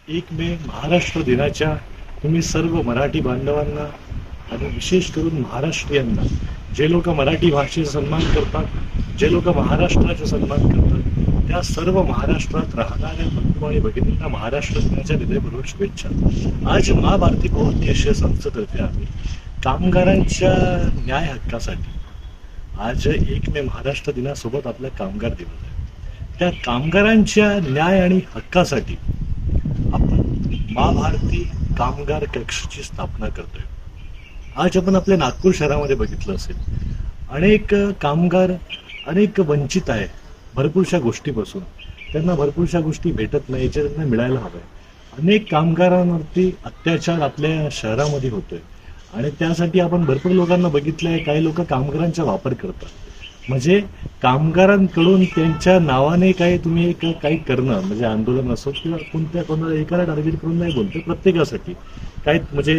1 मे महाराष्ट्र दिनाच्या तुम्ही सर्व मराठी बांधवांना आणि विशेष करून महाराष्ट्रीयांना, जे लोक मराठी भाषेचा सन्मान करतात, जे लोक महाराष्ट्राचा सन्मान करतात, त्या सर्व महाराष्ट्रात राहणाऱ्या बंधू आणि भगिनींना महाराष्ट्र दिनाच्या हृदयपूर्वक शुभेच्छा. आज महाभारती बहुउद्देशीय राष्ट्रीय संसदेतर्फे आम्ही कामगारांच्या न्याय हक्कासाठी, आज 1 मे महाराष्ट्र दिनासोबत आपला कामगार दिवस आहे, त्या कामगारांच्या न्याय आणि हक्कासाठी आपण महाभारती कामगार कक्षची स्थापना करतोय. आज आपण आपल्या नागपूर शहरामध्ये बघितलं असेल, अनेक कामगार अनेक वंचित आहे भरपूरशा गोष्टीपासून. त्यांना भरपूरशा गोष्टी भेटत नाही, जे त्यांना मिळायला हवंय. अनेक कामगारांवरती अत्याचार आपल्या शहरामध्ये होतोय आणि त्यासाठी आपण भरपूर लोकांना बघितलंय, काही लोक कामगारांचा वापर करतात. म्हणजे कामगारांकडून त्यांच्या नावाने काही तुम्ही काही करणं, म्हणजे आंदोलन असो किंवा कोणाला एकाला टार्गेट करून नाही बोलतो, प्रत्येकासाठी काय. म्हणजे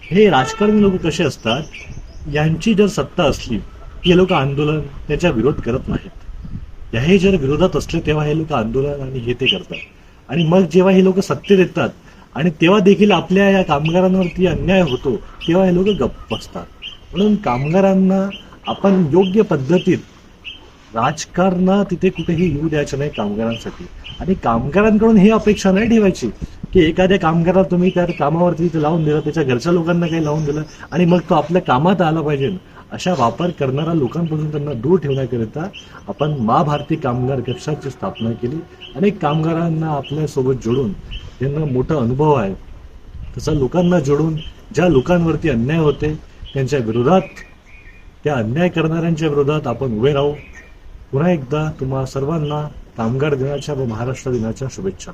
हे राजकारणी लोक कसे असतात, यांची जर सत्ता असली हे लोक आंदोलन त्याच्या विरोध करत नाहीत. हे जर विरोधात असले तेव्हा हे लोक आंदोलन आणि हे ते करतात. आणि मग जेव्हा हे लोक सत्तेत येतात आणि तेव्हा देखील आपल्या या कामगारांवरती अन्याय होतो, तेव्हा हे लोक गप्प बसतात. म्हणून कामगारांना आपण योग्य पद्धतीत राजकारणात तिथे कुठेही येऊ द्यायचं नाही कामगारांसाठी. आणि कामगारांकडून ही अपेक्षा नाही ठेवायची की एखाद्या कामगाराला तुम्ही त्या कामावरती लावून दिलं, त्याच्या घरच्या लोकांना काही लावून दिलं आणि मग तो आपल्या कामात आला पाहिजे. अशा वापर करणाऱ्या लोकांपासून त्यांना दूर ठेवण्याकरिता आपण महाभारती कामगार कक्षाची स्थापना केली. अनेक कामगारांना आपल्यासोबत जोडून, ज्यांना मोठा अनुभव आहे तसा लोकांना जोडून, ज्या लोकांवरती अन्याय होते त्यांच्या विरोधात, त्या अन्याय करणाऱ्यांच्या विरोधात आपण उभे राहू. पुन्हा एकदा तुम्हा सर्वांना कामगार दिनाच्या व महाराष्ट्र दिनाच्या शुभेच्छा.